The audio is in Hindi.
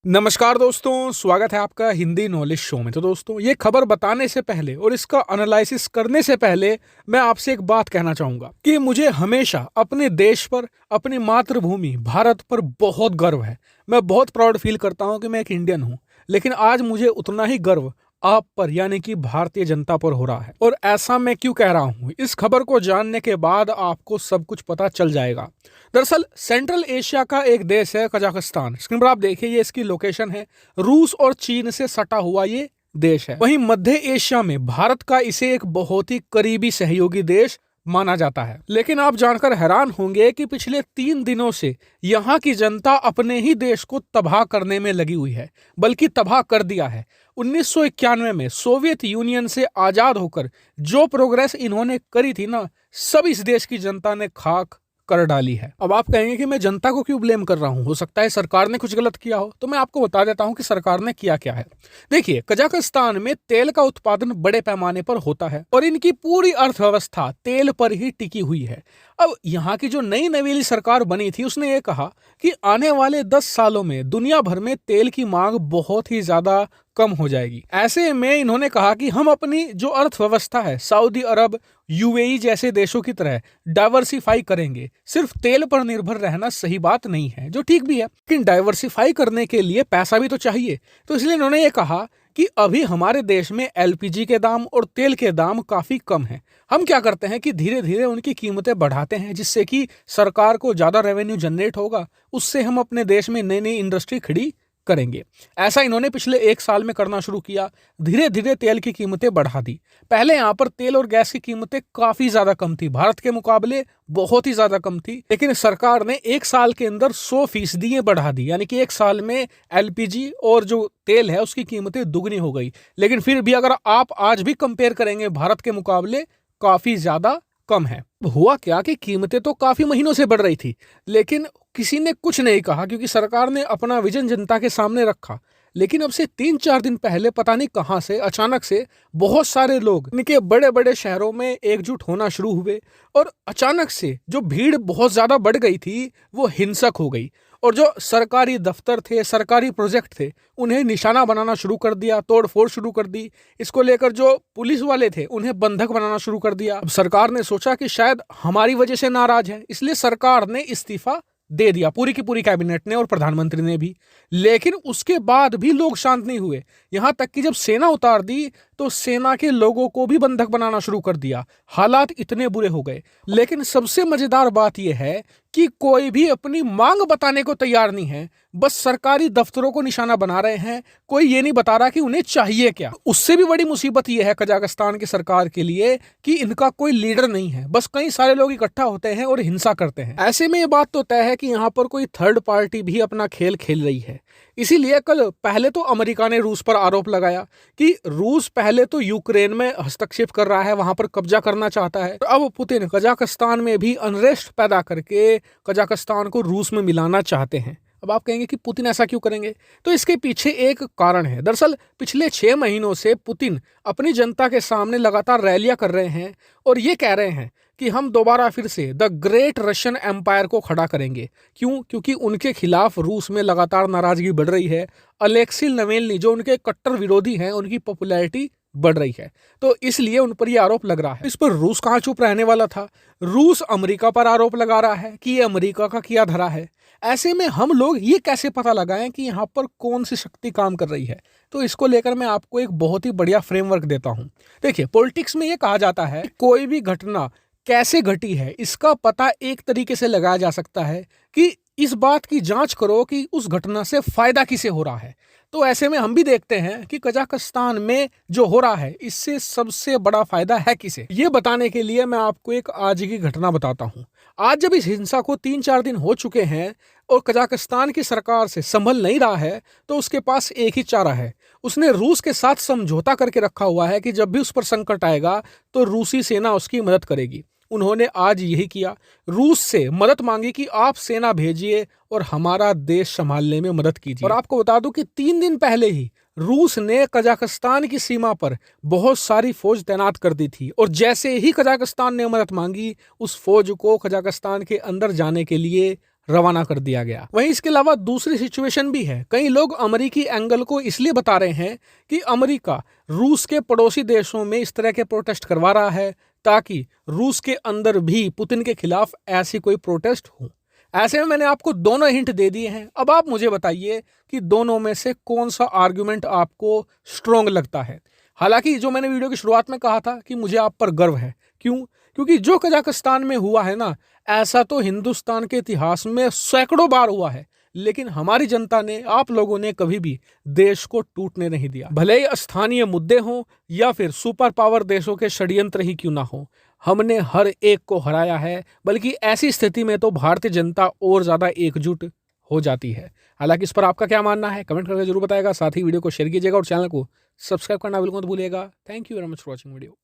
नमस्कार दोस्तों, स्वागत है आपका हिंदी नॉलेज शो में। तो दोस्तों, ये खबर बताने से पहले और इसका एनालिसिस करने से पहले मैं आपसे एक बात कहना चाहूंगा कि मुझे हमेशा अपने देश पर, अपनी मातृभूमि भारत पर बहुत गर्व है। मैं बहुत प्राउड फील करता हूं कि मैं एक इंडियन हूं। लेकिन आज मुझे उतना ही गर्व आप पर यानी कि भारतीय जनता पर हो रहा है। और ऐसा मैं क्यों कह रहा हूं, इस खबर को जानने के बाद आपको सब कुछ पता चल जाएगा। दरअसल सेंट्रल एशिया का एक देश है कजाकिस्तान। स्क्रीन पर आप देखिए, ये इसकी लोकेशन है। रूस और चीन से सटा हुआ ये देश है। वहीं मध्य एशिया में भारत का इसे एक बहुत ही करीबी सहयोगी देश माना जाता है। लेकिन आप जानकर हैरान होंगे कि पिछले 3 दिनों से यहाँ की जनता अपने ही देश को तबाह करने में लगी हुई है, बल्कि तबाह कर दिया है। 1991 में सोवियत यूनियन से आजाद होकर जो प्रोग्रेस इन्होंने करी थी ना, सब इस देश की जनता ने खाक कर डाली है। अब आप कहेंगे कि मैं जनता को क्यों ब्लेम कर रहा हूं, हो सकता है सरकार ने कुछ गलत किया हो। तो मैं आपको बता देता हूं कि सरकार ने किया क्या है। देखिए, कजाकिस्तान में तेल का उत्पादन बड़े पैमाने पर होता है और इनकी पूरी अर्थव्यवस्था तेल पर ही टिकी हुई है। अब यहाँ की जो नई नवेली सरकार बनी थी, उसने ये कहा कि आने वाले 10 सालों में दुनिया भर में तेल की मांग बहुत ही ज्यादा कम हो जाएगी। ऐसे में इन्होंने कहा कि हम अपनी जो अर्थव्यवस्था है सऊदी अरब, यूएई जैसे देशों की तरह डाइवर्सिफाई करेंगे। सिर्फ तेल पर निर्भर रहना सही बात नहीं है, जो ठीक भी है, लेकिन डाइवर्सिफाई करने के लिए पैसा भी तो चाहिए। तो इसलिए इन्होंने ये कहा कि अभी हमारे देश में एलपीजी के दाम और तेल के दाम काफी कम हैं। हम क्या करते हैं कि धीरे धीरे उनकी कीमतें बढ़ाते हैं, जिससे कि सरकार को ज्यादा रेवेन्यू जनरेट होगा। उससे हम अपने देश में नई नई इंडस्ट्री खड़ी करेंगे। ऐसा इन्होंने पिछले 1 साल में करना शुरू किया। धीरे धीरे तेल की कीमतें बढ़ा दी। पहले यहाँ पर तेल और गैस की कीमतें काफी ज्यादा कम थी, भारत के मुकाबले बहुत ही ज्यादा कम थी। लेकिन सरकार ने 1 साल के अंदर 100% बढ़ा दी, यानी कि 1 साल में एलपीजी और जो तेल है उसकी कीमतें दुगनी हो गई। लेकिन फिर भी अगर आप आज भी कंपेयर करेंगे, भारत के मुकाबले काफी ज्यादा कम है। हुआ क्या कि कीमतें तो काफी महीनों से बढ़ रही थी, लेकिन किसी ने कुछ नहीं कहा, क्योंकि सरकार ने अपना विजन जनता के सामने रखा। लेकिन अब से 3-4 दिन पहले पता नहीं कहां से अचानक से बहुत सारे लोग इनके बड़े बड़े शहरों में एकजुट होना शुरू हुए और अचानक से जो भीड़ बहुत ज्यादा बढ़ गई थी वो हिंसक हो गई। और जो सरकारी दफ्तर थे, सरकारी प्रोजेक्ट थे, उन्हें निशाना बनाना शुरू कर दिया, तोड़फोड़ शुरू कर दी। इसको लेकर जो पुलिस वाले थे उन्हें बंधक बनाना शुरू कर दिया। अब सरकार ने सोचा कि शायद हमारी वजह से नाराज है, इसलिए सरकार ने इस्तीफा दे दिया, पूरी की पूरी कैबिनेट ने और प्रधानमंत्री ने भी। लेकिन उसके बाद भी लोग शांत नहीं हुए। यहां तक कि जब सेना उतार दी तो सेना के लोगों को भी बंधक बनाना शुरू कर दिया। हालात इतने बुरे हो गए। लेकिन सबसे मजेदार बात यह है कि कोई भी अपनी मांग बताने को तैयार नहीं है, बस सरकारी दफ्तरों को निशाना बना रहे हैं। कोई ये नहीं बता रहा कि उन्हें चाहिए क्या। उससे भी बड़ी मुसीबत यह है कजाकिस्तान की सरकार के लिए कि इनका कोई लीडर नहीं है, बस कई सारे लोग इकट्ठा होते हैं और हिंसा करते हैं। ऐसे में ये बात तो तय है कि यहाँ पर कोई थर्ड पार्टी भी अपना खेल खेल रही है। इसीलिए कल पहले तो अमेरिका ने रूस पर आरोप लगाया कि रूस पहले तो यूक्रेन में हस्तक्षेप कर रहा है, वहां पर कब्जा करना चाहता है। तो अब पुतिन कजाकिस्तान में भी अनरेस्ट पैदा करके कजाकिस्तान को रूस में मिलाना चाहते हैं। अब आप कहेंगे कि पुतिन ऐसा क्यों करेंगे, तो इसके पीछे एक कारण है। दरअसल पिछले 6 महीनों से पुतिन अपनी जनता के सामने लगातार रैलियां कर रहे हैं और ये कह रहे हैं कि हम दोबारा फिर से द ग्रेट रशियन एम्पायर को खड़ा करेंगे। क्यों? क्योंकि उनके खिलाफ रूस में लगातार नाराजगी बढ़ रही है। अलेक्सी नवेल्नी जो उनके कट्टर विरोधी हैं, उनकी पॉपुलैरिटी बढ़ रही है, तो इसलिए उन पर यह आरोप लग रहा है। इस पर रूस कहाँ चुप रहने वाला था। रूस अमेरिका पर आरोप लगा रहा है कि ये अमेरिका का किया धरा है। ऐसे में हम लोग ये कैसे पता लगाएं कि यहाँ पर कौन सी शक्ति काम कर रही है? तो इसको लेकर मैं आपको एक बहुत ही बढ़िया फ्रेमवर्क देता हूँ। देखिए, पॉलिटिक्स में ये कहा जाता है कोई भी घटना कैसे घटी है इसका पता एक तरीके से लगाया जा सकता है कि इस बात की जांच करो कि उस घटना से फायदा किसे हो रहा है। तो ऐसे में हम भी देखते हैं कि कजाकिस्तान में जो हो रहा है इससे सबसे बड़ा फायदा है किसे। ये बताने के लिए मैं आपको एक आज की घटना बताता हूँ। आज जब इस हिंसा को 3-4 दिन हो चुके हैं और कजाकिस्तान की सरकार से संभल नहीं रहा है, तो उसके पास एक ही चारा है। उसने रूस के साथ समझौता करके रखा हुआ है कि जब भी उस पर संकट आएगा तो रूसी सेना उसकी मदद करेगी। उन्होंने आज यही किया, रूस से मदद मांगी कि आप सेना भेजिए और हमारा देश संभालने में मदद कीजिए। और आपको बता दूं कि 3 दिन पहले ही रूस ने कजाकिस्तान की सीमा पर बहुत सारी फौज तैनात कर दी थी और जैसे ही कजाकिस्तान ने मदद मांगी, उस फौज को कजाकिस्तान के अंदर जाने के लिए रवाना कर दिया गया। वहीं इसके अलावा दूसरी सिचुएशन भी है। कई लोग अमेरिकी एंगल को इसलिए बता रहे हैं कि अमेरिका रूस के पड़ोसी देशों में इस तरह के प्रोटेस्ट करवा रहा है ताकि रूस के अंदर भी पुतिन के खिलाफ ऐसी कोई प्रोटेस्ट हो। ऐसे में मैंने आपको दोनों हिंट दे दिए हैं। अब आप मुझे बताइए कि दोनों में से कौन सा आर्गुमेंट आपको स्ट्रोंग लगता है। हालांकि जो मैंने वीडियो की शुरुआत में कहा था कि मुझे आप पर गर्व है। क्यों? क्योंकि जो कजाकिस्तान में हुआ है ना, ऐसा तो हिंदुस्तान के इतिहास में सैकड़ों बार हुआ है, लेकिन हमारी जनता ने, आप लोगों ने कभी भी देश को टूटने नहीं दिया। भले ही स्थानीय मुद्दे हों या फिर सुपर पावर देशों के षड्यंत्र ही क्यों ना हो, हमने हर एक को हराया है। बल्कि ऐसी स्थिति में तो भारतीय जनता और ज्यादा एकजुट हो जाती है। हालांकि इस पर आपका क्या मानना है कमेंट करके जरूर बताएगा। साथ ही वीडियो को शेयर कीजिएगा और चैनल को सब्सक्राइब करना बिल्कुल मत भूलिएगा। Thank you very much for watching video.